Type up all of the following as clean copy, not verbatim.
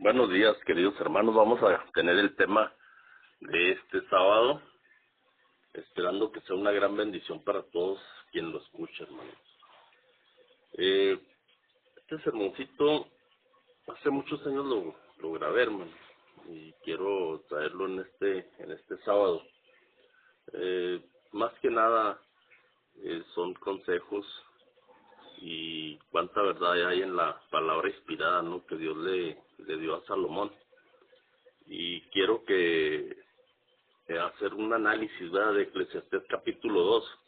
Buenos días, queridos hermanos. Vamos a tener el tema de este sábado, esperando que sea una gran bendición para todos quien lo escucha, hermanos. Este sermoncito hace muchos años lo grabé, hermano, y quiero traerlo en este sábado. Más que nada son consejos y cuánta verdad hay en la palabra inspirada, ¿no?, que Dios le dio a Salomón. Y quiero hacer un análisis, ¿verdad?, de Eclesiastés capítulo 2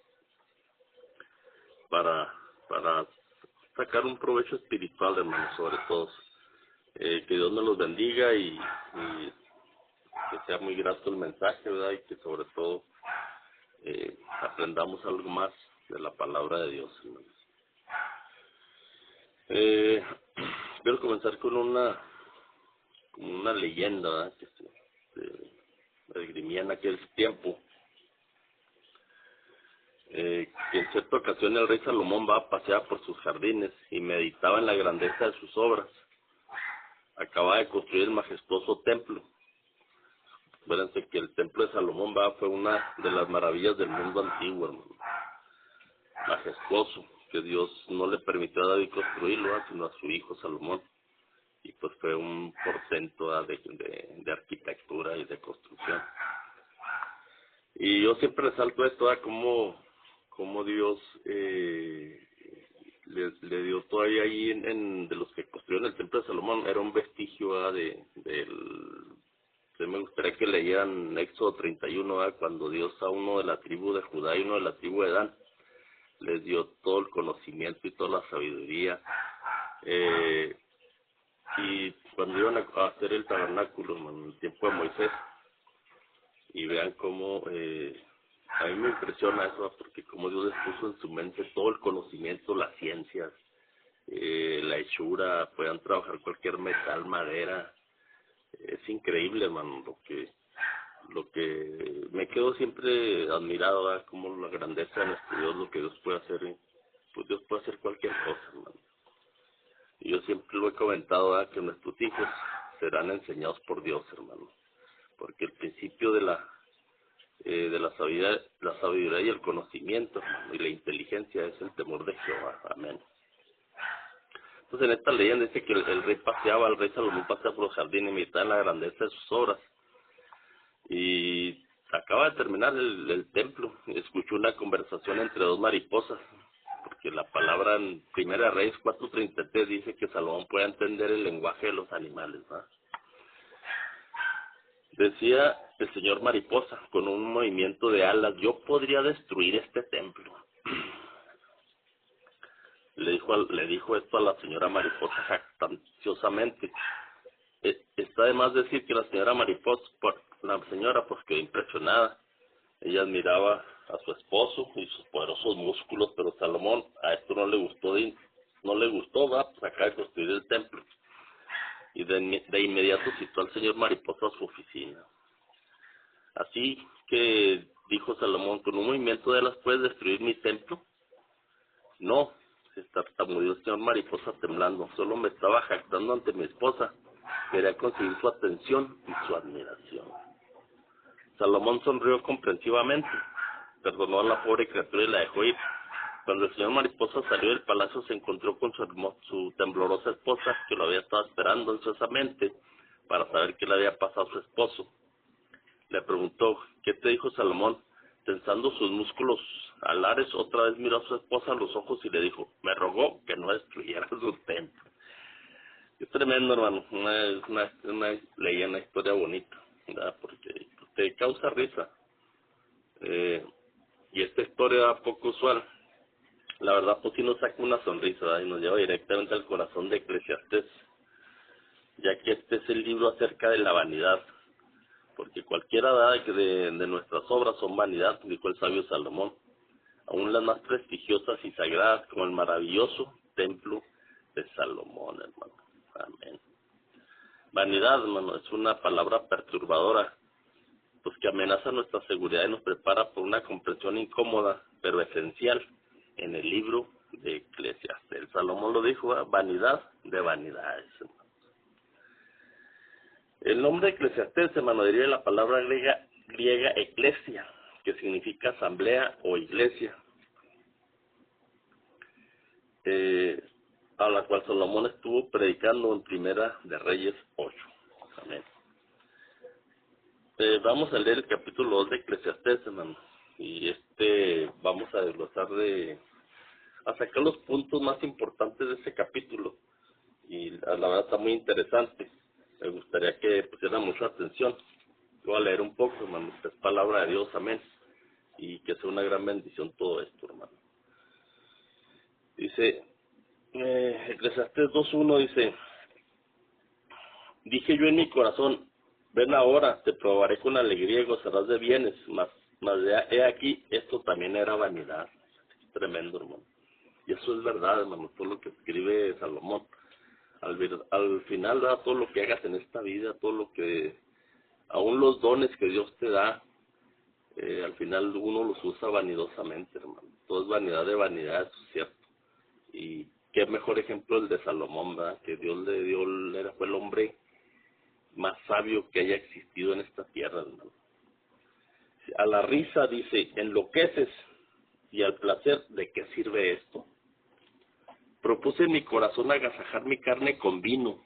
para sacar un provecho espiritual, hermanos, sobre todo. Que Dios nos los bendiga y que sea muy grato el mensaje, ¿verdad?, y que sobre todo aprendamos algo más de la palabra de Dios, hermanos. Quiero comenzar con una leyenda, ¿verdad?, que se esgrimía en aquel tiempo. Que en cierta ocasión el rey Salomón va a pasear por sus jardines y meditaba en la grandeza de sus obras. Acaba de construir el majestuoso templo. Acuérdense que el templo de Salomón fue una de las maravillas del mundo antiguo, hermano. Majestuoso, que Dios no le permitió a David construirlo, sino a su hijo Salomón. Y pues fue un portento de arquitectura y de construcción. Y yo siempre resalto esto, cómo Dios le dio todavía ahí de los que construyeron el templo de Salomón. Era un vestigio me gustaría que leyeran Éxodo 31, cuando Dios a uno de la tribu de Judá y uno de la tribu de Dan les dio todo el conocimiento y toda la sabiduría. Y cuando iban a hacer el tabernáculo en el tiempo de Moisés, y vean cómo a mí me impresiona eso, porque como Dios les puso en su mente todo el conocimiento, las ciencias, la hechura, puedan trabajar cualquier metal, madera. Es increíble, hermano, lo que me quedo siempre admirado, ¿verdad?, como la grandeza de nuestro Dios, lo que Dios puede hacer. Pues Dios puede hacer cualquier cosa, hermano. Y yo siempre lo he comentado, ¿verdad?, que nuestros hijos serán enseñados por Dios, hermano, porque el principio de la sabiduría y el conocimiento, hermano, y la inteligencia es el temor de Jehová. Amén. Entonces en esta leyenda dice que el rey Salomón paseaba por los jardines y meditaba en la grandeza de sus obras. Y acaba de terminar el templo, escuchó una conversación entre dos mariposas, porque la palabra en Primera Reyes 4:33 dice que Salomón puede entender el lenguaje de los animales, ¿no? Decía el señor mariposa con un movimiento de alas: yo podría destruir este templo. Le dijo esto a la señora mariposa jactanciosamente. Está de más decir que la señora mariposa, pues quedó impresionada. Ella admiraba a su esposo y sus poderosos músculos, pero Salomón a esto no le gustó, pues acaba de construir el templo. Y de inmediato citó al señor mariposa a su oficina. Así que dijo Salomón: con un movimiento de alas puedes destruir mi templo. No, se tartamudeó el señor mariposa temblando. Solo me estaba jactando ante mi esposa. Quería conseguir su atención y su admiración. Salomón sonrió comprensivamente, perdonó a la pobre criatura y la dejó ir. Cuando el señor mariposa salió del palacio, se encontró con su temblorosa esposa, que lo había estado esperando ansiosamente para saber qué le había pasado a su esposo. Le preguntó: ¿qué te dijo Salomón? Tensando sus músculos alares, otra vez miró a su esposa a los ojos y le dijo: me rogó que no destruyera su templo. Es tremendo, hermano, una leyenda, una historia bonita, ¿verdad?, porque te causa risa. Y esta historia poco usual, la verdad, pues sí nos saca una sonrisa, ¿verdad?, y nos lleva directamente al corazón de Eclesiastés, ya que este es el libro acerca de la vanidad, porque cualquiera de nuestras obras son vanidad, dijo el sabio Salomón, aún las más prestigiosas y sagradas, como el maravilloso templo de Salomón, hermano. Amén. Vanidad, hermano, es una palabra perturbadora, pues que amenaza nuestra seguridad y nos prepara por una comprensión incómoda, pero esencial, en el libro de Eclesiastés. Salomón lo dijo: vanidad de vanidades. El nombre Eclesiastés, hermano, deriva de la palabra griega eclesia, que significa asamblea o iglesia, a la cual Salomón estuvo predicando en Primera de Reyes 8. Amén. Vamos a leer el capítulo 2 de Eclesiastés, hermano, y vamos a desglosar a sacar los puntos más importantes de ese capítulo, y la verdad está muy interesante. Me gustaría que pusieran mucha atención. Voy a leer un poco, hermano, es palabra de Dios, amén, y que sea una gran bendición todo esto, hermano. Dice, Eclesiastés 2:1 dice: dije yo en mi corazón, ven ahora, te probaré con alegría y gozarás de bienes, mas he aquí, esto también era vanidad. Es tremendo, hermano. Y eso es verdad, hermano, todo lo que escribe Salomón. Al final, ¿verdad? Todo lo que hagas en esta vida, todo lo que, aún los dones que Dios te da, al final uno los usa vanidosamente, hermano. Todo es vanidad de vanidad, eso es cierto. Y qué mejor ejemplo el de Salomón, ¿verdad? Que Dios le dio, fue el hombre más sabio que haya existido en esta tierra, hermano. A la risa, dice, enloqueces, y al placer, ¿de qué sirve esto? Propuse en mi corazón agasajar mi carne con vino,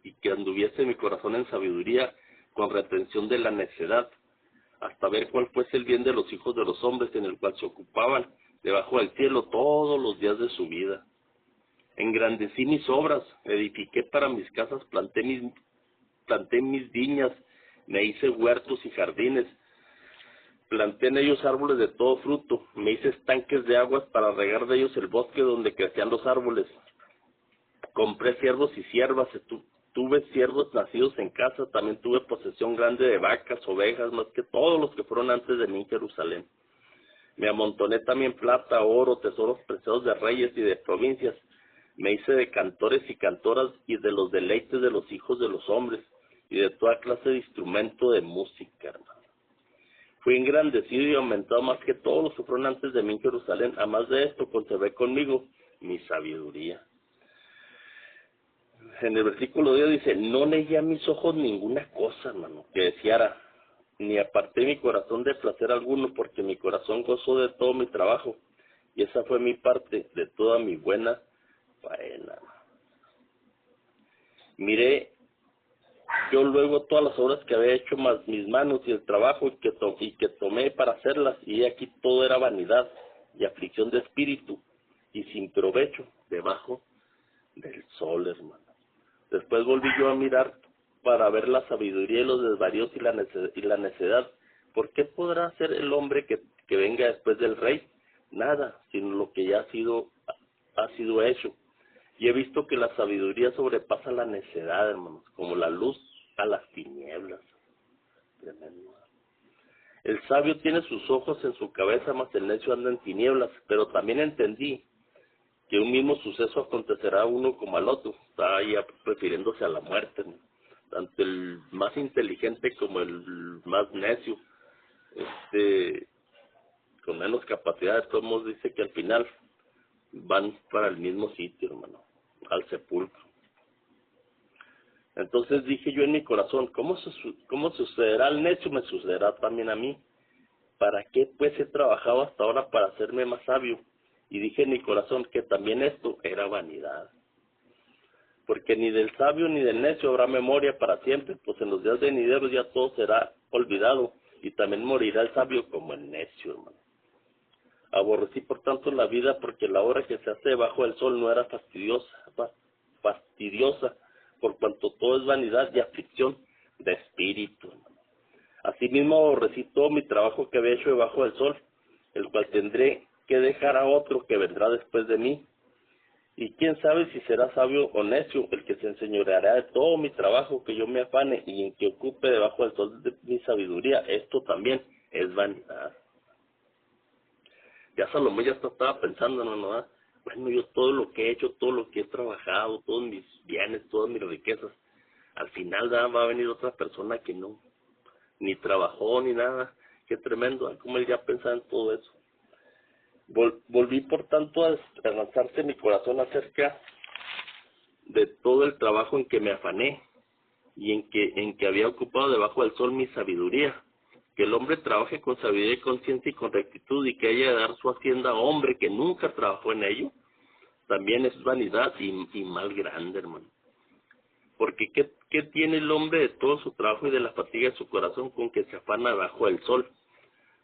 y que anduviese mi corazón en sabiduría, con retención de la necedad, hasta ver cuál fuese el bien de los hijos de los hombres, en el cual se ocupaban debajo del cielo todos los días de su vida. Engrandecí mis obras, edifiqué para mis casas, planté mis viñas, me hice huertos y jardines, planté en ellos árboles de todo fruto, me hice estanques de aguas para regar de ellos el bosque donde crecían los árboles. Compré siervos y siervas, tuve siervos nacidos en casa, también tuve posesión grande de vacas, ovejas, más que todos los que fueron antes de mí en Jerusalén. Me amontoné también plata, oro, tesoros preciosos de reyes y de provincias. Me hice de cantores y cantoras y de los deleites de los hijos de los hombres y de toda clase de instrumento de música, hermano. Fui engrandecido y aumentado más que todos los que fueron antes de mí en Jerusalén. Además de esto, conservé conmigo mi sabiduría. En el versículo 10 dice, no leí a mis ojos ninguna cosa, hermano, que deseara, ni aparté mi corazón de placer alguno, porque mi corazón gozó de todo mi trabajo, y esa fue mi parte de toda mi buena faena. Miré yo luego todas las obras que había hecho, más mis manos y el trabajo que tomé para hacerlas, y aquí todo era vanidad y aflicción de espíritu, y sin provecho debajo del sol, hermano. Después volví yo a mirar para ver la sabiduría y los desvaríos y la necedad. ¿Por qué podrá hacer el hombre que venga después del rey? Nada, sino lo que ya ha sido hecho. Y he visto que la sabiduría sobrepasa la necedad, hermanos, como la luz a las tinieblas. Tremendo. El sabio tiene sus ojos en su cabeza, mas el necio anda en tinieblas. Pero también entendí que un mismo suceso acontecerá a uno como al otro. Está ahí refiriéndose a la muerte, ¿no? Tanto el más inteligente como el más necio, con menos capacidad, de todos modos dice que al final van para el mismo sitio, hermano, al sepulcro. Entonces dije yo en mi corazón, ¿cómo sucederá al necio? Me sucederá también a mí. ¿Para qué pues he trabajado hasta ahora para hacerme más sabio? Y dije en mi corazón que también esto era vanidad. Porque ni del sabio ni del necio habrá memoria para siempre, pues en los días venideros ya todo será olvidado, y también morirá el sabio como el necio, hermano. Aborrecí por tanto la vida, porque la obra que se hace debajo del sol no era fastidiosa, por cuanto todo es vanidad y aflicción de espíritu, hermano. Asimismo aborrecí todo mi trabajo que había hecho debajo del sol, el cual tendré que dejar a otro que vendrá después de mí. Y quién sabe si será sabio o necio el que se enseñoreará de todo mi trabajo que yo me afane y en que ocupe debajo del sol de mi sabiduría. Esto también es vanidad. Ya Salomón ya estaba pensando, ¿no? Bueno, yo todo lo que he hecho, todo lo que he trabajado, todos mis bienes, todas mis riquezas, al final va a venir otra persona que no, ni trabajó ni nada. Qué tremendo, como él ya pensaba en todo eso. Volví por tanto a lanzarse mi corazón acerca de todo el trabajo en que me afané, y en que había ocupado debajo del sol mi sabiduría. Que el hombre trabaje con sabiduría y conciencia y con rectitud, y que haya de dar su hacienda a hombre que nunca trabajó en ello, también es vanidad y mal grande, hermano. Porque ¿qué tiene el hombre de todo su trabajo y de la fatiga de su corazón con que se afana bajo el sol?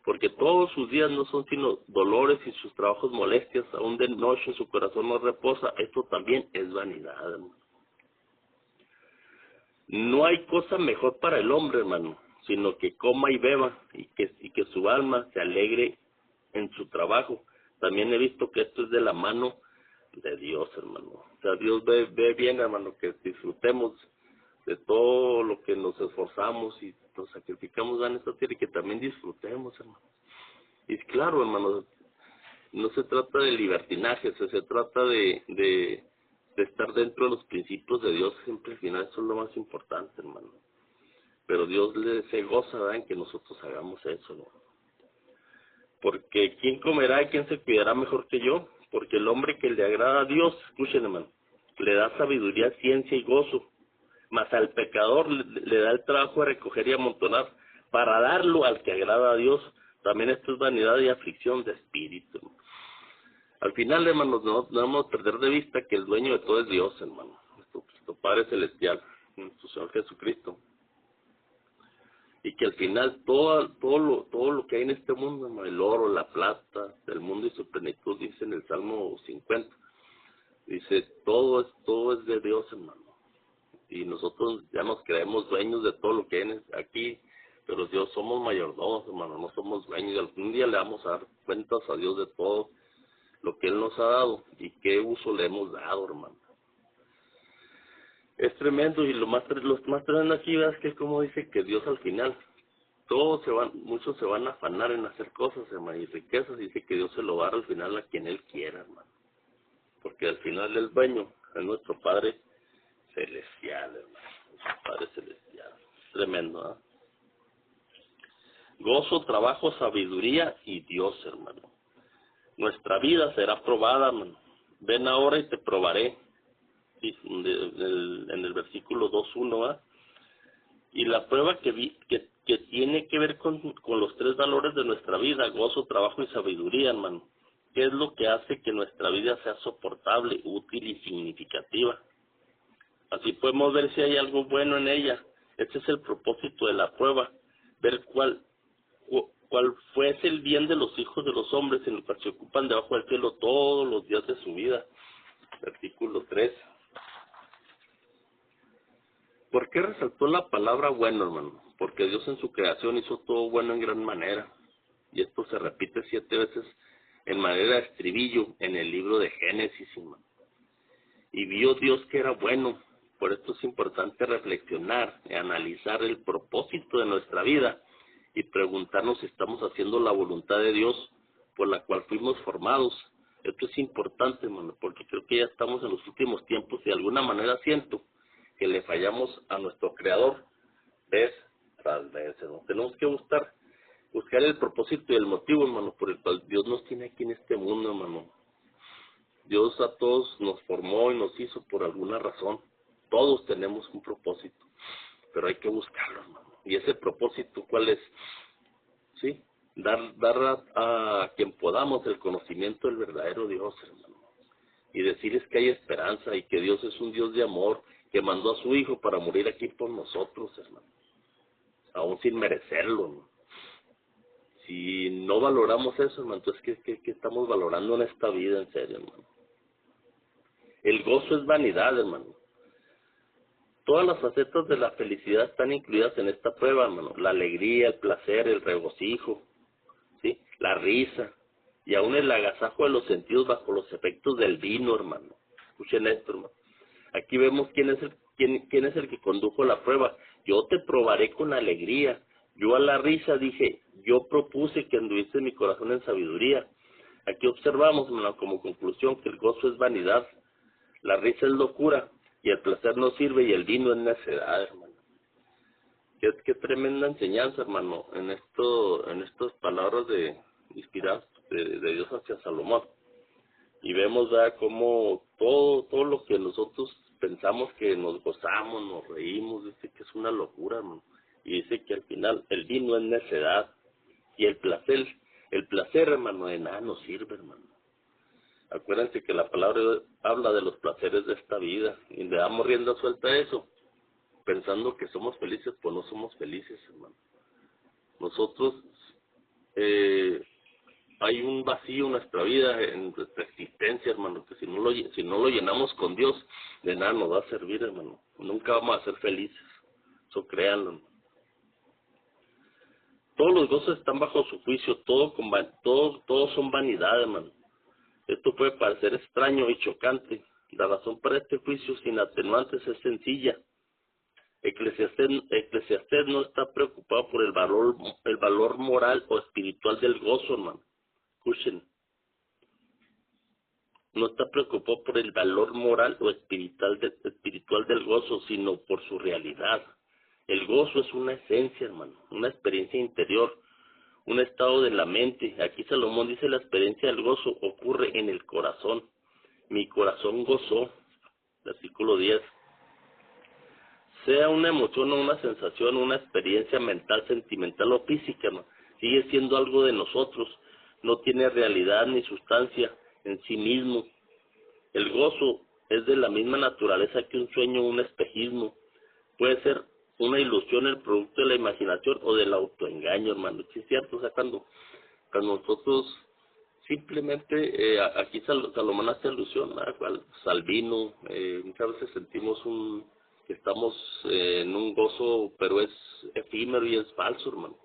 Porque todos sus días no son sino dolores y sus trabajos molestias, aún de noche su corazón no reposa. Esto también es vanidad, hermano. No hay cosa mejor para el hombre, hermano, sino que coma y beba y que su alma se alegre en su trabajo. También he visto que esto es de la mano de Dios, hermano. O sea, Dios ve bien, hermano, que disfrutemos de todo lo que nos esforzamos y nos sacrificamos en esta tierra, y que también disfrutemos, hermano. Y claro, hermano, no se trata de libertinaje, se trata de estar dentro de los principios de Dios. Siempre al final eso es lo más importante, hermano. Pero Dios se goza, ¿verdad?, en que nosotros hagamos eso, ¿no? Porque ¿quién comerá y quién se cuidará mejor que yo? Porque el hombre que le agrada a Dios, escuchen, hermano, le da sabiduría, ciencia y gozo, mas al pecador le da el trabajo de recoger y amontonar para darlo al que agrada a Dios. También esto es vanidad y aflicción de espíritu, ¿no? Al final, hermanos, no debemos perder de vista que el dueño de todo es Dios, hermano, nuestro Padre Celestial, nuestro Señor Jesucristo. Y que al final todo lo que hay en este mundo, hermano, el oro, la plata, el mundo y su plenitud, dice en el Salmo 50, dice, todo es de Dios, hermano. Y nosotros ya nos creemos dueños de todo lo que hay aquí, pero Dios somos mayordomos, hermano, no somos dueños. Y algún día le vamos a dar cuentas a Dios de todo lo que Él nos ha dado y qué uso le hemos dado, hermano. Es tremendo, y lo más tremendo aquí es que como dice que Dios al final, muchos se van a afanar en hacer cosas, hermano, y riquezas, y dice que Dios se lo va a dar al final a quien Él quiera, hermano. Porque al final el dueño es nuestro Padre Celestial, hermano, nuestro Padre Celestial. Tremendo, ¿eh? Gozo, trabajo, sabiduría y Dios, hermano. Nuestra vida será probada, hermano. Ven ahora y te probaré. En el versículo 2:1, ¿eh? Y la prueba que tiene que ver con los tres valores de nuestra vida, gozo, trabajo y sabiduría, hermano. ¿Qué es lo que hace que nuestra vida sea soportable, útil y significativa? Así podemos ver si hay algo bueno en ella. Este es el propósito de la prueba, ver cuál fue el bien de los hijos de los hombres en los que se ocupan debajo del cielo todos los días de su vida. Versículo 3. ¿Por qué resaltó la palabra bueno, hermano? Porque Dios en su creación hizo todo bueno en gran manera. Y esto se repite 7 veces en manera de estribillo en el libro de Génesis, hermano. Y vio Dios que era bueno. Por esto es importante reflexionar y analizar el propósito de nuestra vida y preguntarnos si estamos haciendo la voluntad de Dios por la cual fuimos formados. Esto es importante, hermano, porque creo que ya estamos en los últimos tiempos y de alguna manera siento que le fallamos a nuestro Creador vez tras vez, hermano. Tenemos que buscar el propósito y el motivo, hermano, por el cual Dios nos tiene aquí en este mundo, hermano. Dios a todos nos formó y nos hizo por alguna razón. Todos tenemos un propósito, pero hay que buscarlo, hermano. ¿Y ese propósito cuál es? Sí, dar a quien podamos el conocimiento del verdadero Dios, hermano. Y decirles que hay esperanza y que Dios es un Dios de amor, que mandó a su Hijo para morir aquí por nosotros, hermano. Aún sin merecerlo, ¿no? Si no valoramos eso, hermano, entonces ¿qué estamos valorando en esta vida, en serio, hermano? El gozo es vanidad, hermano. Todas las facetas de la felicidad están incluidas en esta prueba, hermano. La alegría, el placer, el regocijo, ¿sí? La risa y aún el agasajo de los sentidos bajo los efectos del vino, hermano. Escuchen esto, hermano. Aquí vemos quién es el que condujo la prueba. Yo te probaré con alegría. Yo a la risa dije, yo propuse que anduviese mi corazón en sabiduría. Aquí observamos, hermano, como conclusión que el gozo es vanidad, la risa es locura y el placer no sirve y el vino es necedad, hermano. Qué tremenda enseñanza, hermano, en estas palabras inspiradas de Dios hacia Salomón. Y vemos ya cómo todo lo que nosotros pensamos que nos gozamos, nos reímos, dice que es una locura, hermano. Y dice que al final el vino es necedad y el placer, hermano, de nada nos sirve, hermano. Acuérdense que la palabra habla de los placeres de esta vida y le damos rienda suelta a eso, pensando que somos felices, pues no somos felices, hermano. Nosotros, hay un vacío en nuestra vida, en nuestra existencia, hermano, que si no lo llenamos con Dios, de nada nos va a servir, hermano. Nunca vamos a ser felices, eso créanlo. Todos los gozos están bajo su juicio, todos son vanidad, hermano. Esto puede parecer extraño y chocante. La razón para este juicio sin atenuantes es sencilla. Eclesiastés no está preocupado por el valor moral o espiritual del gozo, hermano. Escuchen. No está preocupado por el valor moral o espiritual del gozo, sino por su realidad. El gozo es una esencia, hermano, una experiencia interior, un estado de la mente. Aquí Salomón dice: la experiencia del gozo ocurre en el corazón. Mi corazón gozó, versículo 10. Sea una emoción o una sensación, una experiencia mental, sentimental o física, ¿no? Sigue siendo algo de nosotros, no tiene realidad ni sustancia en sí mismo. El gozo es de la misma naturaleza que un sueño o un espejismo. Puede ser una ilusión, el producto de la imaginación o del autoengaño, hermano. Sí es cierto, o sea, cuando nosotros simplemente, aquí Salomón hace alusión al Salvino, muchas veces sentimos que estamos en un gozo, pero es efímero y es falso, hermano.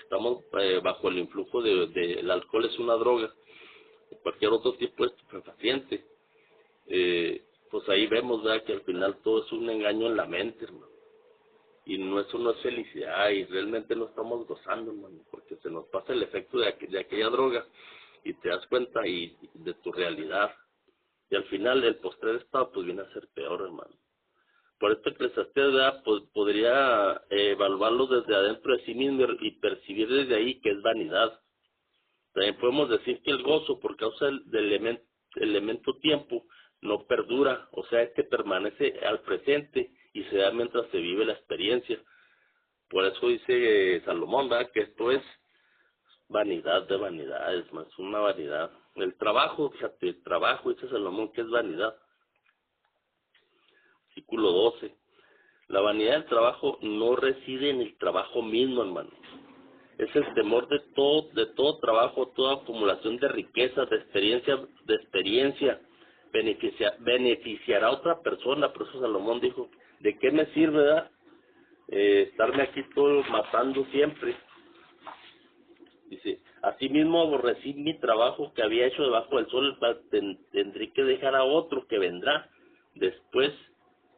Estamos bajo el influjo del alcohol, es una droga, cualquier otro tipo de estupefaciente. Pues ahí vemos, ¿verdad?, que al final todo es un engaño en la mente, hermano. Y eso no es felicidad, y realmente no estamos gozando, hermano, porque se nos pasa el efecto de aquella droga y te das cuenta de tu realidad. Y al final el postrer estado pues viene a ser peor, hermano. Por esto Eclesiastés, ¿verdad?, pues podría evaluarlo desde adentro de sí mismo y percibir desde ahí que es vanidad. También podemos decir que el gozo, por causa del elemento tiempo, no perdura, o sea, que permanece al presente y se da mientras se vive la experiencia. Por eso dice Salomón, ¿verdad?, que esto es vanidad de vanidades, más una vanidad. El trabajo, fíjate, el trabajo, dice Salomón, que es vanidad. Versículo 12. La vanidad del trabajo no reside en el trabajo mismo, hermano. Es el temor de todo trabajo, toda acumulación de riqueza, de experiencia, beneficiará a otra persona. Por eso Salomón dijo: ¿de qué me sirve, verdad, estarme aquí todo matando siempre? Dice: asimismo aborrecí mi trabajo que había hecho debajo del sol, tendré que dejar a otro que vendrá después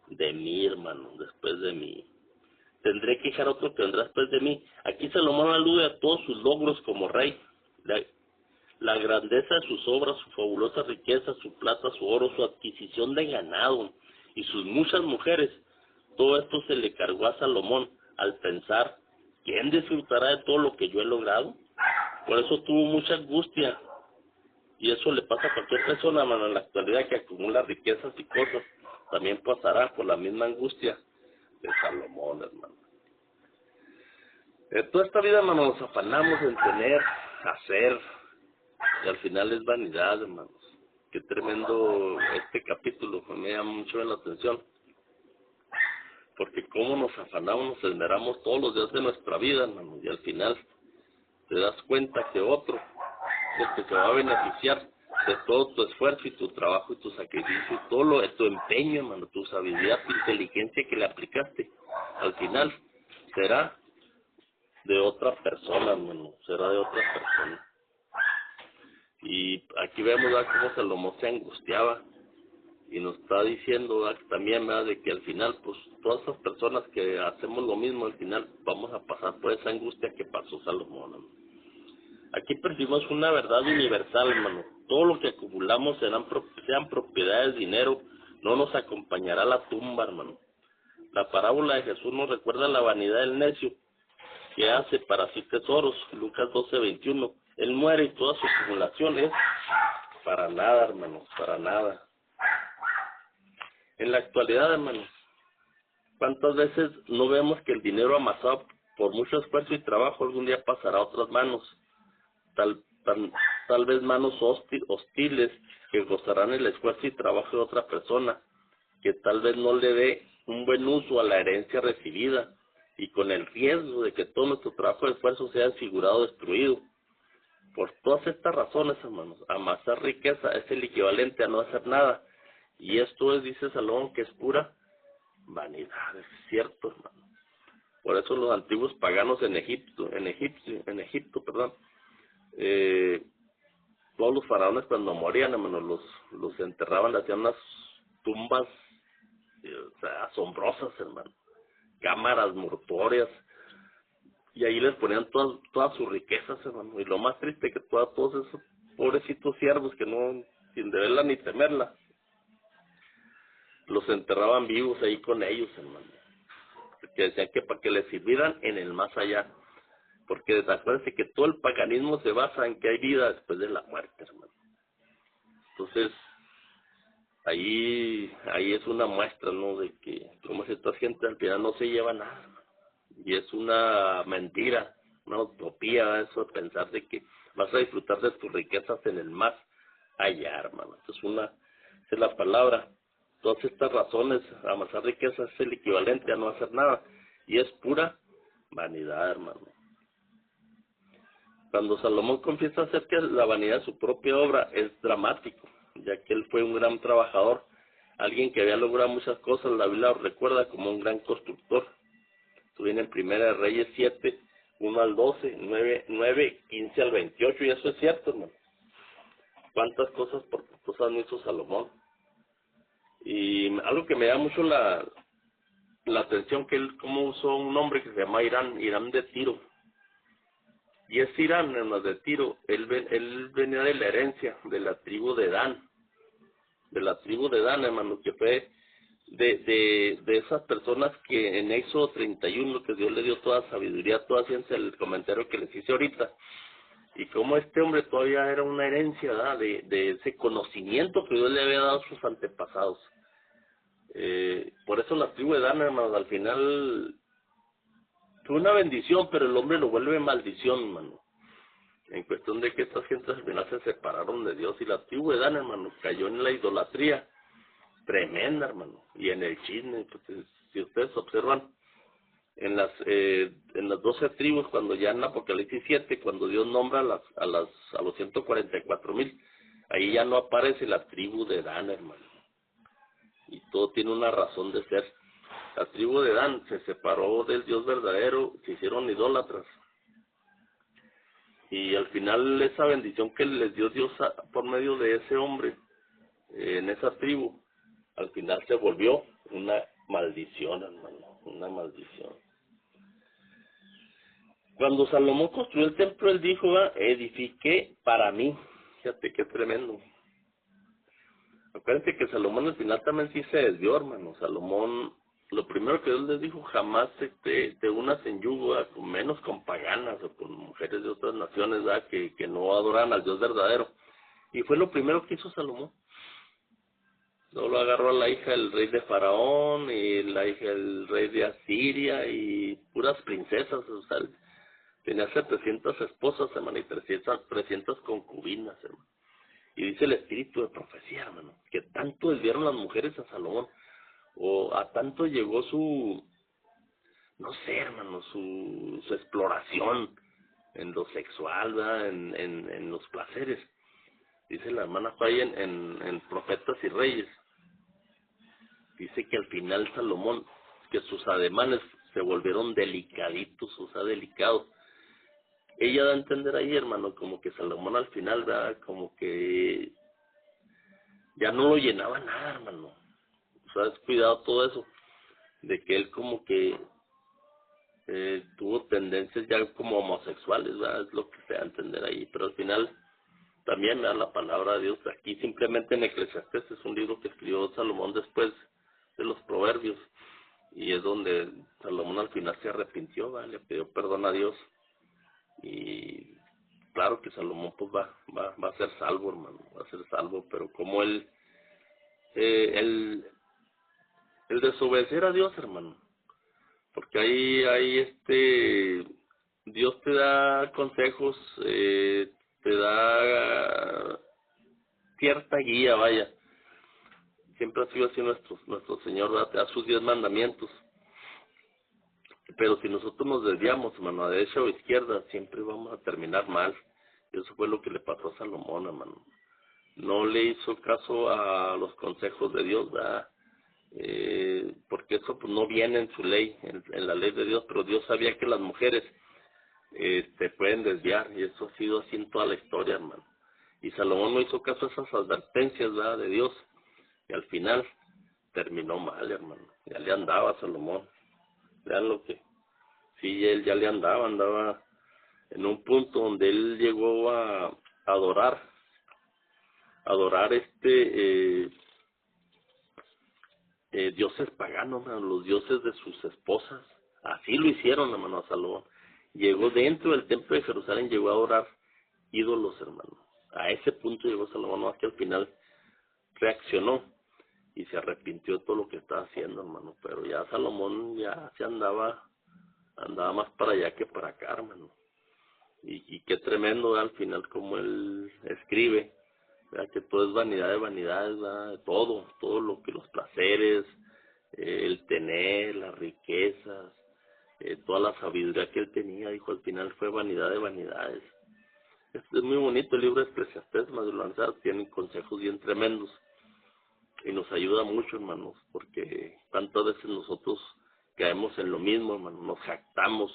de mí, hermano, después de mí. Tendré que dejar otro que vendrá después de mí. Aquí Salomón alude a todos sus logros como rey, la grandeza de sus obras, su fabulosa riqueza, su plata, su oro, su adquisición de ganado y sus muchas mujeres. Todo esto se le cargó a Salomón al pensar: ¿quién disfrutará de todo lo que yo he logrado? Por eso tuvo mucha angustia, y eso le pasa a cualquier persona, hermano, en la actualidad, que acumula riquezas y cosas. También pasará por la misma angustia de Salomón, hermano. En toda esta vida, hermano, nos afanamos en tener, hacer, y al final es vanidad, hermanos. Qué tremendo este capítulo, me llama mucho la atención, porque cómo nos afanamos, nos esmeramos todos los días de nuestra vida, hermano, y al final te das cuenta que otro es el que se va a beneficiar de todo tu esfuerzo y tu trabajo y tu sacrificio y todo tu empeño, hermano, tu sabiduría, tu inteligencia que le aplicaste. Al final será de otra persona, hermano, será de otra persona. Y aquí vemos, ¿verdad?, cómo Salomón se angustiaba y nos está diciendo, ¿verdad?, también, ¿verdad?, de que al final, pues, todas esas personas que hacemos lo mismo, al final vamos a pasar por esa angustia que pasó Salomón, hermano. Aquí percibimos una verdad universal, hermano. Todo lo que acumulamos sean propiedades, dinero, no nos acompañará a la tumba, hermano. La parábola de Jesús nos recuerda la vanidad del necio, que hace para sí tesoros. Lucas 12:21. Él muere y toda su acumulación es para nada, hermanos, para nada. En la actualidad, hermanos, ¿cuántas veces no vemos que el dinero amasado por mucho esfuerzo y trabajo algún día pasará a otras manos? Tal vez manos hostiles que gozarán el esfuerzo y trabajo de otra persona, que tal vez no le dé un buen uso a la herencia recibida, y con el riesgo de que todo nuestro trabajo de esfuerzo sea desfigurado o destruido. Por todas estas razones, hermanos, amasar riqueza es el equivalente a no hacer nada. Y esto es, dice Salomón, que es pura vanidad, es cierto, hermano. Por eso los antiguos paganos en Egipto, perdón, todos los faraones cuando morían, hermano, los enterraban, hacían unas tumbas, o sea, asombrosas, hermano, cámaras mortuorias, y ahí les ponían todas sus riquezas, hermano. Y lo más triste que todos esos pobrecitos siervos que no, sin deberla ni temerla, los enterraban vivos ahí con ellos, hermano. Porque decían que para que les sirvieran en el más allá. Porque acuérdense que todo el paganismo se basa en que hay vida después de la muerte, hermano. Entonces, ahí es una muestra, ¿no? De que como si esta gente al final no se lleva nada, hermano. Y es una mentira, una utopía eso de pensar de que vas a disfrutar de tus riquezas en el más allá, hermano. Esa es la palabra. Todas estas razones, amasar riquezas es el equivalente a no hacer nada, y es pura vanidad, hermano. Cuando Salomón confiesa acerca de la vanidad de su propia obra, es dramático, ya que él fue un gran trabajador, alguien que había logrado muchas cosas. La Biblia lo recuerda como un gran constructor. Esto viene en Primera de Reyes 7, 1 al 12, 9, 15 al 28, y eso es cierto, hermano. ¿Cuántas cosas no hizo Salomón? Y algo que me da mucho la atención, que él como usó un nombre que se llama Irán de Tiro. Y es Irán, hermano, de Tiro. Él venía de la herencia de la tribu de Dan. Hermano, que fue de esas personas que en Éxodo 31, que Dios le dio toda sabiduría, toda ciencia, el comentario que les hice ahorita. Y como este hombre todavía era una herencia, ¿verdad?, de ese conocimiento que Dios le había dado a sus antepasados. Por eso la tribu de Dan, hermano, al final fue una bendición, pero el hombre lo vuelve maldición, hermano. En cuestión de que estas gentes al final se separaron de Dios, y la tribu de Dan, hermano, cayó en la idolatría tremenda, hermano, y en el chisme. Pues, si ustedes observan en las 12 tribus, cuando ya en Apocalipsis 7, cuando Dios nombra a los 144,000, ahí ya no aparece la tribu de Dan, hermano. Y todo tiene una razón de ser. La tribu de Dan se separó del Dios verdadero, se hicieron idólatras. Y al final esa bendición que les dio Dios por medio de ese hombre, en esa tribu, al final se volvió una maldición, hermano, una maldición. Cuando Salomón construyó el templo, él dijo, edifiqué para mí. Fíjate qué tremendo. Acuérdense que Salomón al final también sí se desvió, hermano. Salomón, lo primero que Dios les dijo, jamás te unas en yugo, menos con paganas o con mujeres de otras naciones, que no adoran al Dios verdadero. Y fue lo primero que hizo Salomón. Luego agarró a la hija del rey de Faraón y la hija del rey de Asiria y puras princesas, o sea, tenía 700 esposas, hermano, y 300 concubinas, hermano. Y dice el espíritu de profecía, hermano, que tanto desviaron las mujeres a Salomón, o a tanto llegó no sé, hermano, su exploración en lo sexual, ¿verdad?, en los placeres. Dice la hermana Fay en Profetas y Reyes, dice que al final Salomón, que sus ademanes se volvieron delicaditos, o sea, delicados. Ella da a entender ahí, hermano, como que Salomón al final, ¿verdad?, como que ya no lo llenaba nada, hermano. O sea, descuidado todo eso, de que él como que tuvo tendencias ya como homosexuales, ¿verdad? Es lo que se da a entender ahí. Pero al final también me da la palabra de Dios. Aquí simplemente en Eclesiastés, es un libro que escribió Salomón después de los Proverbios, y es donde Salomón al final se arrepintió, ¿verdad? Le pidió perdón a Dios, y claro que Salomón pues va a ser salvo, hermano, va a ser salvo. Pero como él el desobedecer a Dios, hermano, porque ahí Dios te da consejos, te da cierta guía, vaya. Siempre ha sido así nuestro Señor, ¿verdad? Te da sus 10 mandamientos. Pero si nosotros nos desviamos, hermano, a derecha o izquierda, siempre vamos a terminar mal. Y eso fue lo que le pasó a Salomón, hermano. No le hizo caso a los consejos de Dios, ¿verdad? Porque eso pues no viene en su ley, en la ley de Dios, pero Dios sabía que las mujeres pueden desviar, y eso ha sido así en toda la historia, hermano. Y Salomón no hizo caso a esas advertencias, ¿verdad?, de Dios, y al final terminó mal, hermano. Ya le andaba a Salomón. Vean lo que, sí, él ya le andaba en un punto donde él llegó a adorar dioses paganos, hermano, los dioses de sus esposas. Así lo hicieron, hermano, a Salomón. Llegó dentro del templo de Jerusalén, llegó a adorar ídolos, hermano. A ese punto llegó Salomón, no, que al final reaccionó y se arrepintió de todo lo que estaba haciendo, hermano. Pero ya Salomón ya se andaba más para allá que para acá, hermano. Y qué tremendo, ¿verdad?, al final como él escribe, ¿verdad?, que todo es vanidad de vanidades, ¿verdad?, todo lo que los placeres, el tener, las riquezas, toda la sabiduría que él tenía, dijo, al final fue vanidad de vanidades. Es muy bonito el libro de Eclesiastés, más de lanzar, tienen consejos bien tremendos y nos ayuda mucho, hermanos, porque tantas veces nosotros caemos en lo mismo, hermano, nos jactamos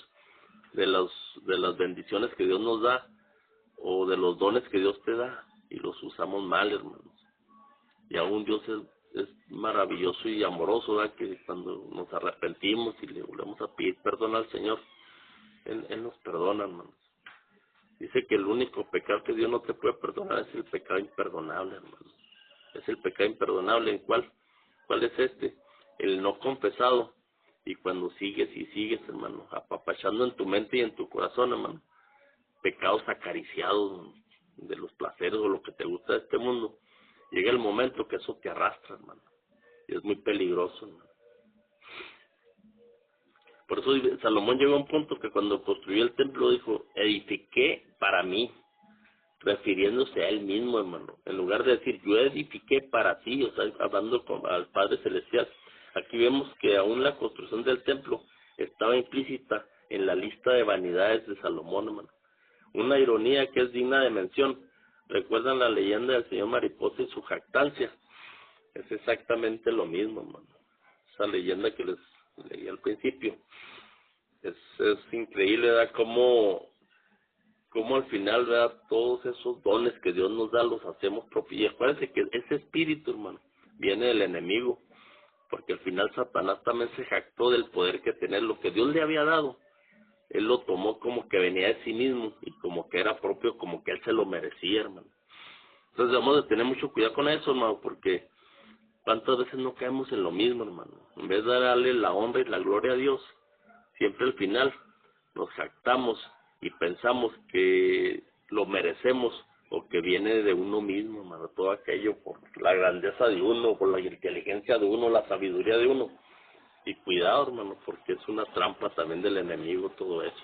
de las bendiciones que Dios nos da o de los dones que Dios te da y los usamos mal, hermanos. Y aún Dios es maravilloso y amoroso, ¿verdad?, que cuando nos arrepentimos y le volvemos a pedir perdón al Señor, Él nos perdona, hermanos. Dice que el único pecado que Dios no te puede perdonar es el pecado imperdonable, hermanos. Es el pecado imperdonable. ¿En cuál es este? El no confesado. Y cuando sigues y sigues, hermano, apapachando en tu mente y en tu corazón, hermano, pecados acariciados de los placeres o lo que te gusta de este mundo, llega el momento que eso te arrastra, hermano, y es muy peligroso, hermano. Por eso Salomón llegó a un punto que cuando construyó el templo dijo, edifiqué para mí, refiriéndose a él mismo, hermano, en lugar de decir yo edifiqué para ti, o sea, hablando al Padre Celestial. Aquí vemos que aún la construcción del templo estaba implícita en la lista de vanidades de Salomón, hermano. Una ironía que es digna de mención. ¿Recuerdan la leyenda del señor Mariposa y su jactancia? Es exactamente lo mismo, hermano. Esa leyenda que les leí al principio. Es increíble, ¿verdad?, cómo al final, ¿verdad?, todos esos dones que Dios nos da los hacemos propios. Y acuérdense que ese espíritu, hermano, viene del enemigo, porque al final Satanás también se jactó del poder que tenía. Lo que Dios le había dado, él lo tomó como que venía de sí mismo y como que era propio, como que él se lo merecía, hermano. Entonces debemos de tener mucho cuidado con eso, hermano, porque cuántas veces no caemos en lo mismo, hermano. En vez de darle la honra y la gloria a Dios, siempre al final nos jactamos y pensamos que lo merecemos o que viene de uno mismo, hermano, todo aquello por la grandeza de uno, por la inteligencia de uno, la sabiduría de uno. Y cuidado, hermano, porque es una trampa también del enemigo todo eso,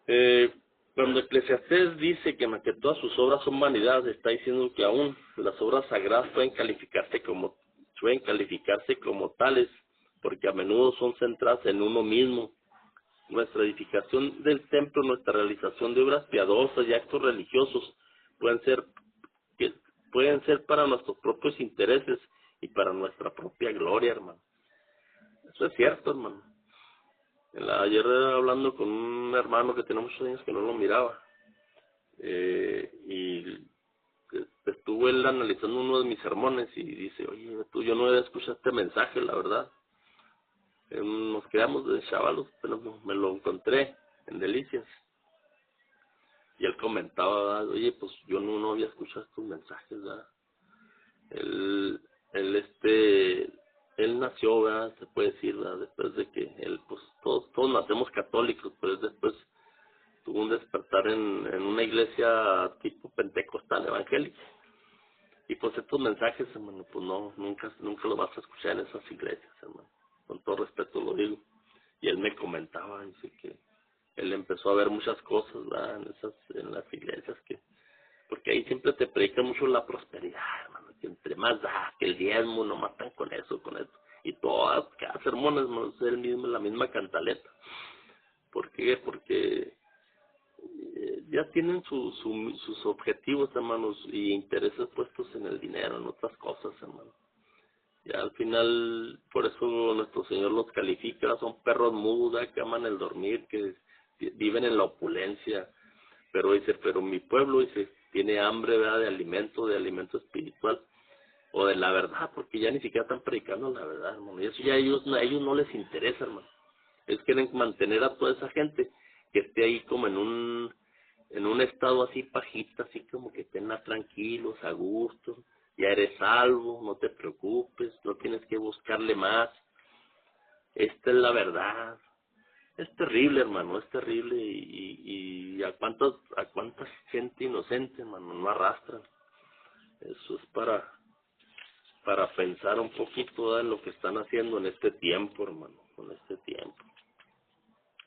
hermano. Cuando Eclesiastés dice que todas sus obras son vanidad, está diciendo que aún las obras sagradas pueden calificarse como tales, porque a menudo son centradas en uno mismo. Nuestra edificación del templo, nuestra realización de obras piadosas y actos religiosos pueden ser para nuestros propios intereses y para nuestra propia gloria, hermano. Eso es cierto, hermano. Ayer hablando con un hermano que tenía muchos años que no lo miraba, y estuvo él analizando uno de mis sermones y dice, oye, yo no he escuchado este mensaje, la verdad. Nos quedamos de chavalos, pero me lo encontré en Delicias. Y él comentaba, oye, pues yo no había escuchado estos mensajes, ¿verdad? Él nació, ¿verdad?, se puede decir, ¿verdad?, después de que él, pues todos nacemos católicos, pero después tuvo un despertar en una iglesia tipo pentecostal evangélica. Y pues pues estos mensajes, hermano, pues no, nunca los vas a escuchar en esas iglesias, hermano. Con todo respeto lo digo. Y él me comentaba, dice que él empezó a ver muchas cosas, ¿verdad? En las iglesias, porque ahí siempre te predican mucho la prosperidad, hermano, que entre más da, que el diezmo, no matan con eso, y todas, cada sermón, hermano, es la misma cantaleta. ¿Por qué? Porque ya tienen sus objetivos, hermanos, y intereses puestos en el dinero, en otras cosas, hermano. Ya al final, por eso nuestro Señor los califica, son perros mudos, que aman el dormir, que viven en la opulencia. Pero dice, pero mi pueblo, dice, tiene hambre, ¿verdad?, de alimento espiritual, o de la verdad, porque ya ni siquiera están predicando la verdad, hermano. Y eso ya a ellos no les interesa, hermano. Ellos quieren mantener a toda esa gente que esté ahí como en un estado así pajita, así como que estén tranquilos, a gusto. Ya eres salvo, no te preocupes, no tienes que buscarle más. Esta es la verdad. Es terrible, hermano, es terrible. Y a cuánta gente inocente, hermano, no arrastran. Eso es para pensar un poquito en lo que están haciendo en este tiempo, hermano, en este tiempo.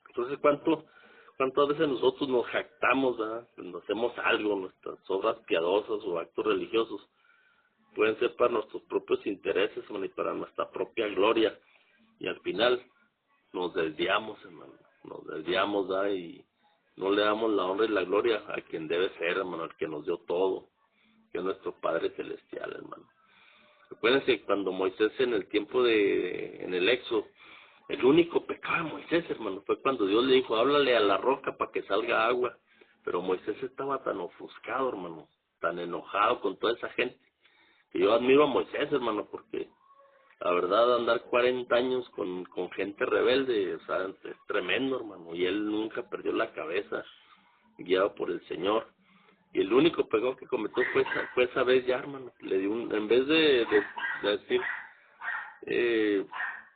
Entonces, ¿cuántas veces nosotros nos jactamos, ¿verdad?, cuando hacemos algo, nuestras obras piadosas o actos religiosos? Pueden ser para nuestros propios intereses, hermano, y para nuestra propia gloria. Y al final nos desviamos, hermano. Nos desviamos, ¿verdad?, y no le damos la honra y la gloria a quien debe ser, hermano, al que nos dio todo, que es nuestro Padre Celestial, hermano. Acuérdense cuando Moisés en el Éxodo, el único pecado de Moisés, hermano, fue cuando Dios le dijo, háblale a la roca para que salga agua. Pero Moisés estaba tan ofuscado, hermano, tan enojado con toda esa gente, que yo admiro a Moisés, hermano, porque la verdad andar 40 años con gente rebelde, o sea, es tremendo, hermano, y él nunca perdió la cabeza, guiado por el Señor. Y el único pecado que cometió fue esa vez ya, hermano. Le dio en vez de decir,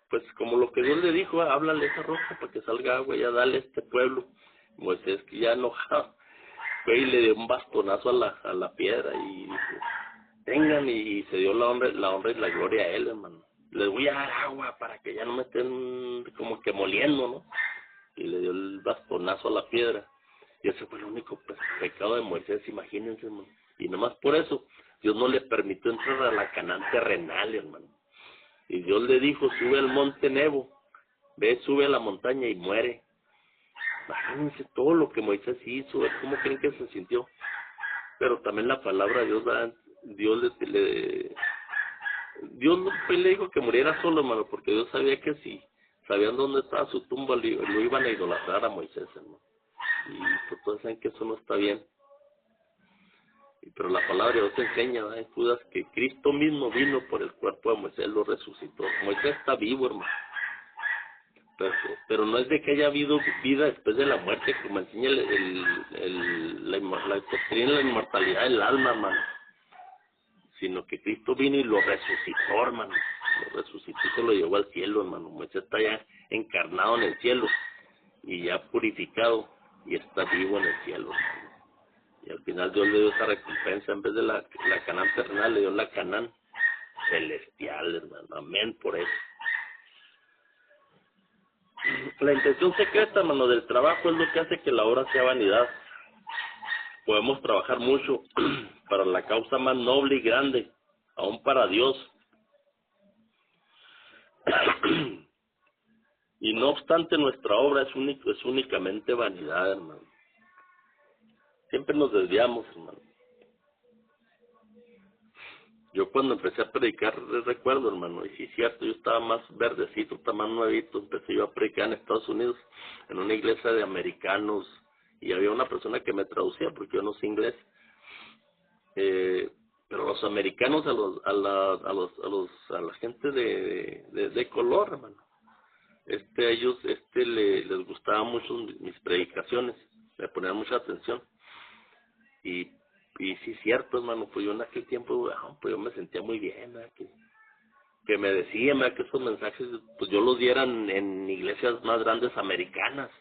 pues como lo que Dios le dijo, háblale a esa roca para que salga agua, ya dale a este pueblo. Moisés, que ya enojado, fue y le dio un bastonazo a la piedra y dijo, tengan, y se dio la honra y la gloria a él, hermano. Les voy a dar agua para que ya no me estén como que moliendo, ¿no? Y le dio el bastonazo a la piedra. Y ese fue el único pecado de Moisés, imagínense, hermano. Y nomás por eso, Dios no le permitió entrar a la Canaán terrenal, hermano. Y Dios le dijo, sube al monte Nebo, sube a la montaña y muere. Imagínense todo lo que Moisés hizo, ¿cómo creen que se sintió? Pero también la palabra de Dios, Dios le dijo que muriera solo, hermano, porque Dios sabía que si sabían dónde estaba su tumba, lo iban a idolatrar a Moisés, hermano. Y pues todos saben que eso no está bien. Pero la palabra de Dios enseña, ¿verdad?, en Judas, que Cristo mismo vino por el cuerpo de Moisés, lo resucitó. Moisés está vivo, hermano. Pero no es de que haya habido vida después de la muerte, como enseña la doctrina de la inmortalidad del alma, hermano. Sino que Cristo vino y lo resucitó, hermano. Lo resucitó y se lo llevó al cielo, hermano. Moisés está ya encarnado en el cielo y ya purificado y está vivo en el cielo, hermano. Y al final Dios le dio esa recompensa, en vez de la Canaán terrenal, le dio la Canaán celestial, hermano. Amén por eso. La intención secreta, hermano, del trabajo es lo que hace que la obra sea vanidad. Podemos trabajar mucho para la causa más noble y grande, aún para Dios. Y no obstante, nuestra obra es únicamente vanidad, hermano. Siempre nos desviamos, hermano. Yo cuando empecé a predicar, recuerdo, hermano, y sí es cierto, yo estaba más verdecito, estaba más nuevito, empecé yo a predicar en Estados Unidos, en una iglesia de americanos, y había una persona que me traducía, porque yo no sé inglés. Pero los americanos a la gente de color, hermano, ellos les gustaban mucho mis predicaciones, me ponían mucha atención. Y sí es cierto, hermano, pues yo en aquel tiempo, pues yo me sentía muy bien, ¿verdad?, que me decían, ¿verdad?, que esos mensajes pues yo los dieran en iglesias más grandes americanas.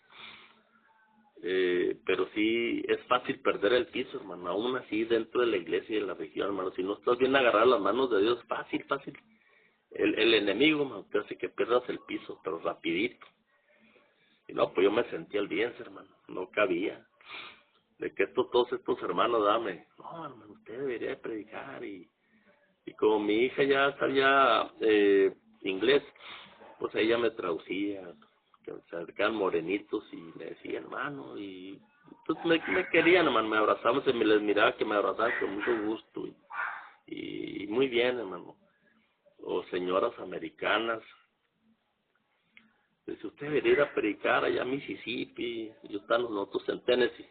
Pero sí es fácil perder el piso, hermano, aún así dentro de la iglesia y de la religión, hermano. Si no estás bien agarrado a las manos de Dios, fácil. El enemigo, hermano, te hace que pierdas el piso, pero rapidito. Y no, pues yo me sentía el bien, hermano, no cabía. De que todos estos hermanos, dame, no, hermano, usted debería de predicar. Y como mi hija ya sabía inglés, pues ella me traducía, que se acercaban morenitos y me decían, hermano, y pues me querían, hermano, me abrazaban, se me les miraba que me abrazaban con mucho gusto, y muy bien, hermano. O señoras americanas, dice, usted debería ir a predicar allá a Mississippi, yo estamos nosotros en Tennessee,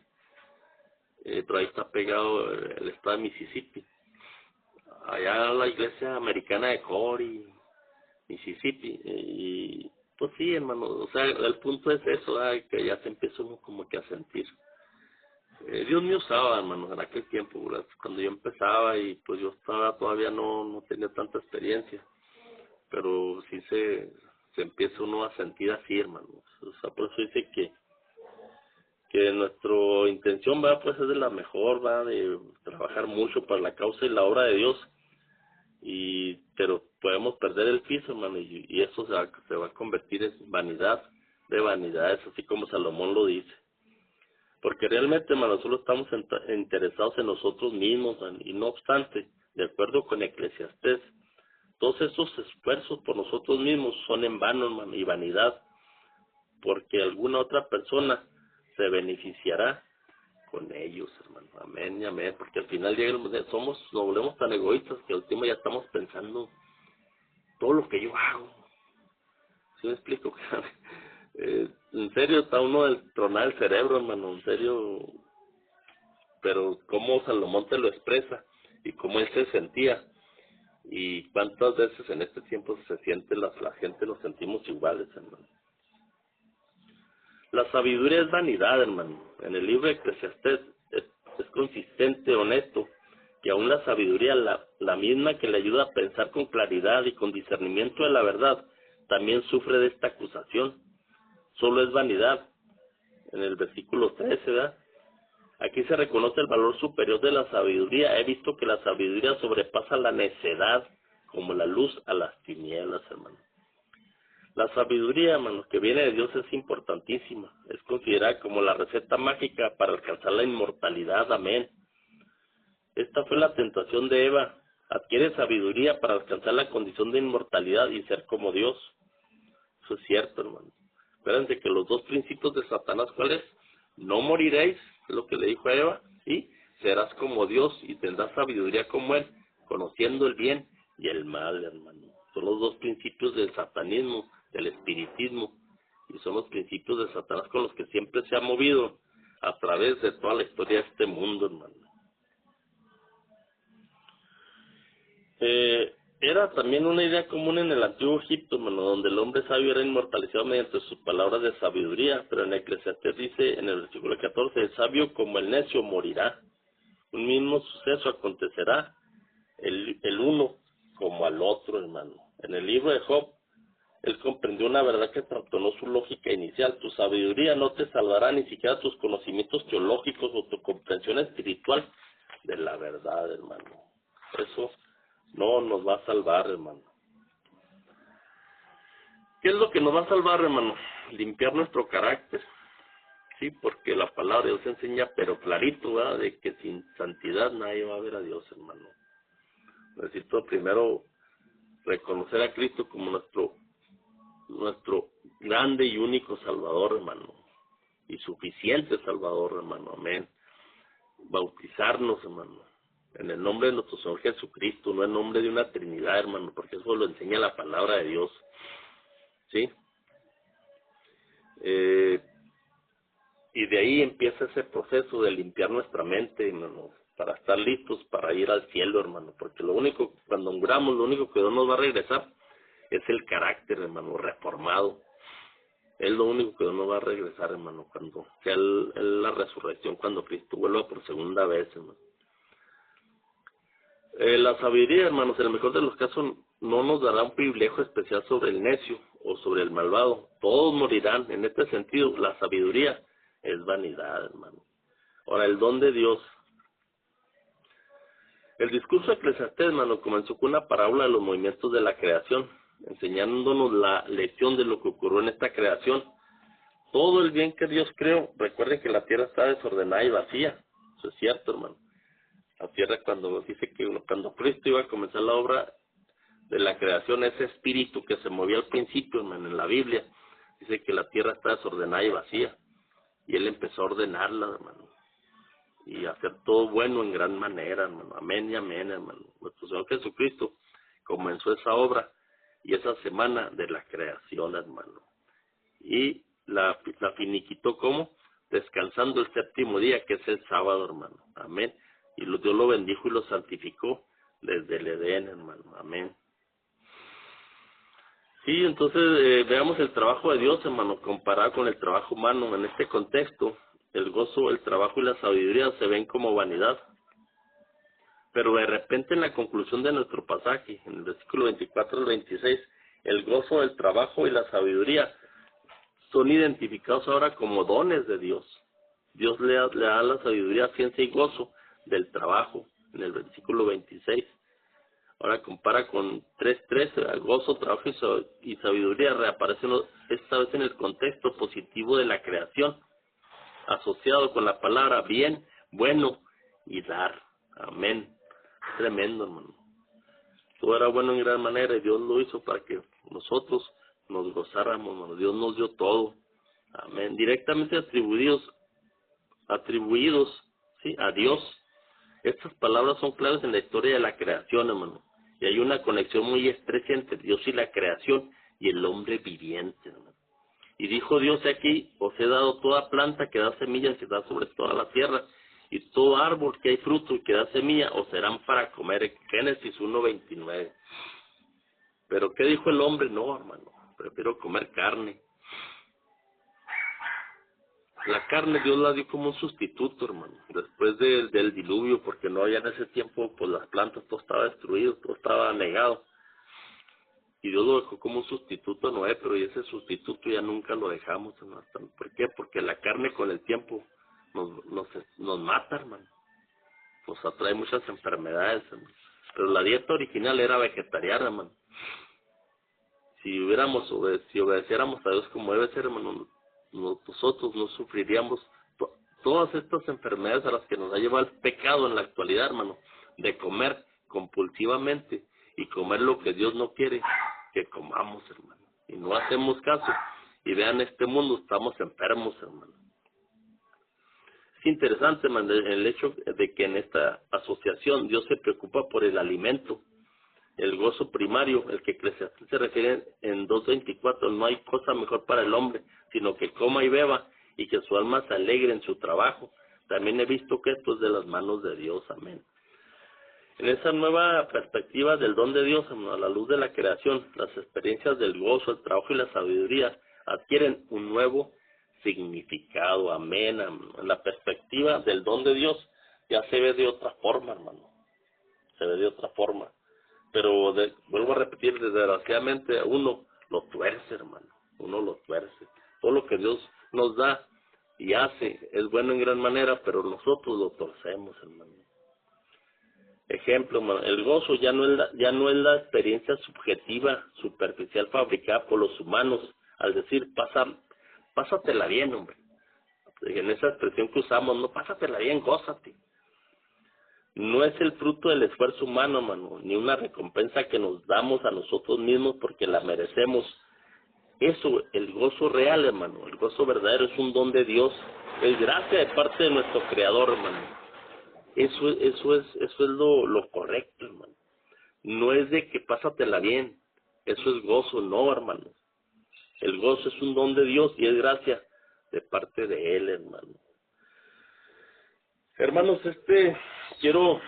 pero ahí está pegado el estado de Mississippi, allá la iglesia americana de Corey, Mississippi, y pues sí, hermano, o sea, el punto es eso, que ya se empieza uno como que a sentir. Dios me usaba, hermano, en aquel tiempo, ¿verdad? Cuando yo empezaba y pues yo estaba todavía no tenía tanta experiencia, pero sí se empieza uno a sentir así, hermano. O sea, por eso dice que nuestra intención, va, pues es de la mejor, va, de trabajar mucho para la causa y la obra de Dios, pero podemos perder el piso, hermano, y eso se va a convertir en vanidad de vanidades, así como Salomón lo dice. Porque realmente, hermano, solo estamos interesados en nosotros mismos, man, y no obstante, de acuerdo con Eclesiastés, todos esos esfuerzos por nosotros mismos son en vano, hermano, y vanidad, porque alguna otra persona se beneficiará con ellos, hermano. Amén y amén, porque al final nos volvemos tan egoístas que al último ya estamos pensando todo lo que yo hago. ¿Sí me explico? En serio, está uno del tronar el cerebro, hermano, en serio. Pero cómo Salomón te lo expresa y cómo él se sentía. Y cuántas veces en este tiempo se siente la gente, nos sentimos iguales, hermano. La sabiduría es vanidad, hermano. En el libro de Eclesiastés es consistente, honesto, que aún la sabiduría, la misma que le ayuda a pensar con claridad y con discernimiento de la verdad, también sufre de esta acusación. Solo es vanidad. En el versículo 13, ¿verdad? Aquí se reconoce el valor superior de la sabiduría. He visto que la sabiduría sobrepasa la necedad como la luz a las tinieblas, hermano. La sabiduría, hermano, que viene de Dios es importantísima. Es considerada como la receta mágica para alcanzar la inmortalidad. Amén. Esta fue la tentación de Eva. Adquiere sabiduría para alcanzar la condición de inmortalidad y ser como Dios. Eso es cierto, hermano. Acuérdense que los dos principios de Satanás, ¿cuáles? No moriréis, es lo que le dijo a Eva, y serás como Dios y tendrás sabiduría como Él, conociendo el bien y el mal, hermano. Son los dos principios del satanismo, del espiritismo, y son los principios de Satanás con los que siempre se ha movido a través de toda la historia de este mundo, hermano. Era también una idea común en el antiguo Egipto, hermano, donde el hombre sabio era inmortalizado mediante sus palabras de sabiduría, pero en Eclesiastés dice en el versículo 14, el sabio como el necio morirá. Un mismo suceso acontecerá el uno como al otro, hermano. En el libro de Job, él comprendió una verdad que trastornó su lógica inicial. Tu sabiduría no te salvará, ni siquiera tus conocimientos teológicos o tu comprensión espiritual de la verdad, hermano. Eso no nos va a salvar, hermano. ¿Qué es lo que nos va a salvar, hermano? Limpiar nuestro carácter. Sí, porque la palabra de Dios enseña, pero clarito, ¿verdad?, de que sin santidad nadie va a ver a Dios, hermano. Necesito primero reconocer a Cristo como nuestro grande y único Salvador, hermano. Y suficiente Salvador, hermano. Amén. Bautizarnos, hermano, en el nombre de nuestro Señor Jesucristo, no en nombre de una Trinidad, hermano, porque eso lo enseña la palabra de Dios. ¿Sí? Y de ahí empieza ese proceso de limpiar nuestra mente, hermano, para estar listos para ir al cielo, hermano, porque cuando muramos, lo único que Dios nos va a regresar es el carácter, hermano, reformado. Es lo único que Dios nos va a regresar, hermano, cuando sea la resurrección, cuando Cristo vuelva por segunda vez, hermano. La sabiduría, hermanos, en el mejor de los casos no nos dará un privilegio especial sobre el necio o sobre el malvado. Todos morirán. En este sentido, la sabiduría es vanidad, hermano. Ahora, el don de Dios. El discurso eclesiastés, hermano, comenzó con una parábola de los movimientos de la creación, enseñándonos la lección de lo que ocurrió en esta creación. Todo el bien que Dios creó, recuerden que la tierra está desordenada y vacía. Eso es cierto, hermano. La tierra, cuando dice que cuando Cristo iba a comenzar la obra de la creación, ese espíritu que se movía al principio, hermano, en la Biblia, dice que la tierra está desordenada y vacía. Y Él empezó a ordenarla, hermano, y hacer todo bueno en gran manera, hermano. Amén y amén, hermano. Nuestro Señor Jesucristo comenzó esa obra y esa semana de la creación, hermano. Y la finiquitó, ¿cómo? Descansando el séptimo día, que es el sábado, hermano. Amén. Y Dios lo bendijo y lo santificó desde el Edén, hermano. Amén. Sí, entonces veamos el trabajo de Dios, hermano, comparado con el trabajo humano. En este contexto, el gozo, el trabajo y la sabiduría se ven como vanidad. Pero de repente en la conclusión de nuestro pasaje, en el versículo 24 al 26, el gozo, el trabajo y la sabiduría son identificados ahora como dones de Dios. Dios le da la sabiduría, ciencia y gozo del trabajo, en el versículo 26. Ahora compara con 3.13, gozo, trabajo y sabiduría reaparecen esta vez en el contexto positivo de la creación, asociado con la palabra bien, bueno y dar. Amén. Tremendo, hermano. Todo era bueno en gran manera y Dios lo hizo para que nosotros nos gozáramos, hermano. Dios nos dio todo. Amén. Directamente atribuidos, ¿sí?, a Dios. Estas palabras son claves en la historia de la creación, hermano. Y hay una conexión muy estrecha entre Dios y la creación y el hombre viviente, hermano. Y dijo Dios aquí: os he dado toda planta que da semillas que da sobre toda la tierra, y todo árbol que hay fruto y que da semilla os serán para comer. Génesis 1:29. Pero ¿qué dijo el hombre? No, hermano, prefiero comer carne. La carne Dios la dio como un sustituto, hermano, después del diluvio, porque no había en ese tiempo, pues las plantas, todo estaba destruido, todo estaba negado. Y Dios lo dejó como un sustituto a Noé, pero ese sustituto ya nunca lo dejamos, hermano. ¿Por qué? Porque la carne con el tiempo nos mata, hermano. Nos atrae muchas enfermedades, hermano. Pero la dieta original era vegetariana, hermano. Si obedeciéramos a Dios como debe ser, hermano, nosotros no sufriríamos todas estas enfermedades a las que nos ha llevado el pecado en la actualidad, hermano, de comer compulsivamente y comer lo que Dios no quiere que comamos, hermano. Y no hacemos caso. Y vean, este mundo estamos enfermos, hermano. Es interesante, hermano, el hecho de que en esta asociación Dios se preocupa por el alimento, el gozo primario, el que Eclesiastés se refiere en 2:24, no hay cosa mejor para el hombre, sino que coma y beba, y que su alma se alegre en su trabajo. También he visto que esto es de las manos de Dios, amén. En esa nueva perspectiva del don de Dios, a la luz de la creación, las experiencias del gozo, el trabajo y la sabiduría adquieren un nuevo significado, amén. En la perspectiva del don de Dios ya se ve de otra forma, hermano, se ve de otra forma. Pero vuelvo a repetir, desgraciadamente uno lo tuerce, hermano, uno lo tuerce. Todo lo que Dios nos da y hace es bueno en gran manera, pero nosotros lo torcemos, hermano. Ejemplo, hermano, el gozo ya no es la experiencia subjetiva, superficial, fabricada por los humanos, al decir, pásatela bien, hombre. En esa expresión que usamos, no, pásatela bien, gózate. No es el fruto del esfuerzo humano, hermano, ni una recompensa que nos damos a nosotros mismos porque la merecemos. Eso, el gozo real, hermano, el gozo verdadero es un don de Dios, es gracia de parte de nuestro Creador, hermano. Eso es lo correcto, hermano. No es de que pásatela bien, eso es gozo, no, hermano. El gozo es un don de Dios y es gracia de parte de Él, hermano. Hermanos, quiero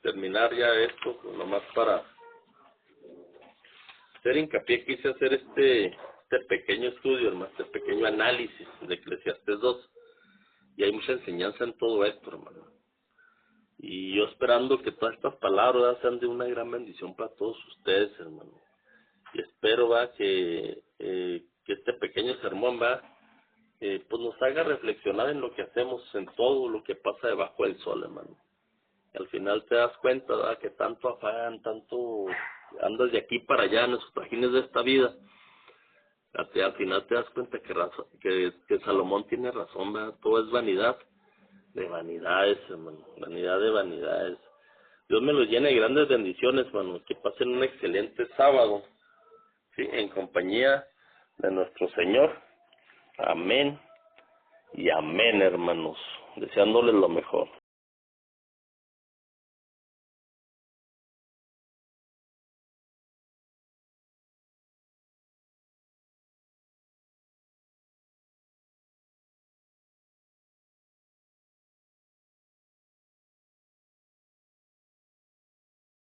terminar ya esto, nomás para hacer hincapié, quise hacer este pequeño estudio, hermano, este pequeño análisis de Eclesiastés 2, y hay mucha enseñanza en todo esto, hermano. Y yo esperando que todas estas palabras sean de una gran bendición para todos ustedes, hermano. Y espero que este pequeño sermón pues nos haga reflexionar en lo que hacemos, en todo lo que pasa debajo del sol, hermano. Al final te das cuenta, ¿verdad?, que tanto afán, tanto andas de aquí para allá en los trajines de esta vida. Al final te das cuenta que Salomón tiene razón, ¿verdad? Todo es vanidad de vanidades, hermano, vanidad de vanidades. Dios me los llene de grandes bendiciones, hermano, que pasen un excelente sábado, ¿sí?, en compañía de nuestro Señor. Amén y amén, hermanos, deseándoles lo mejor.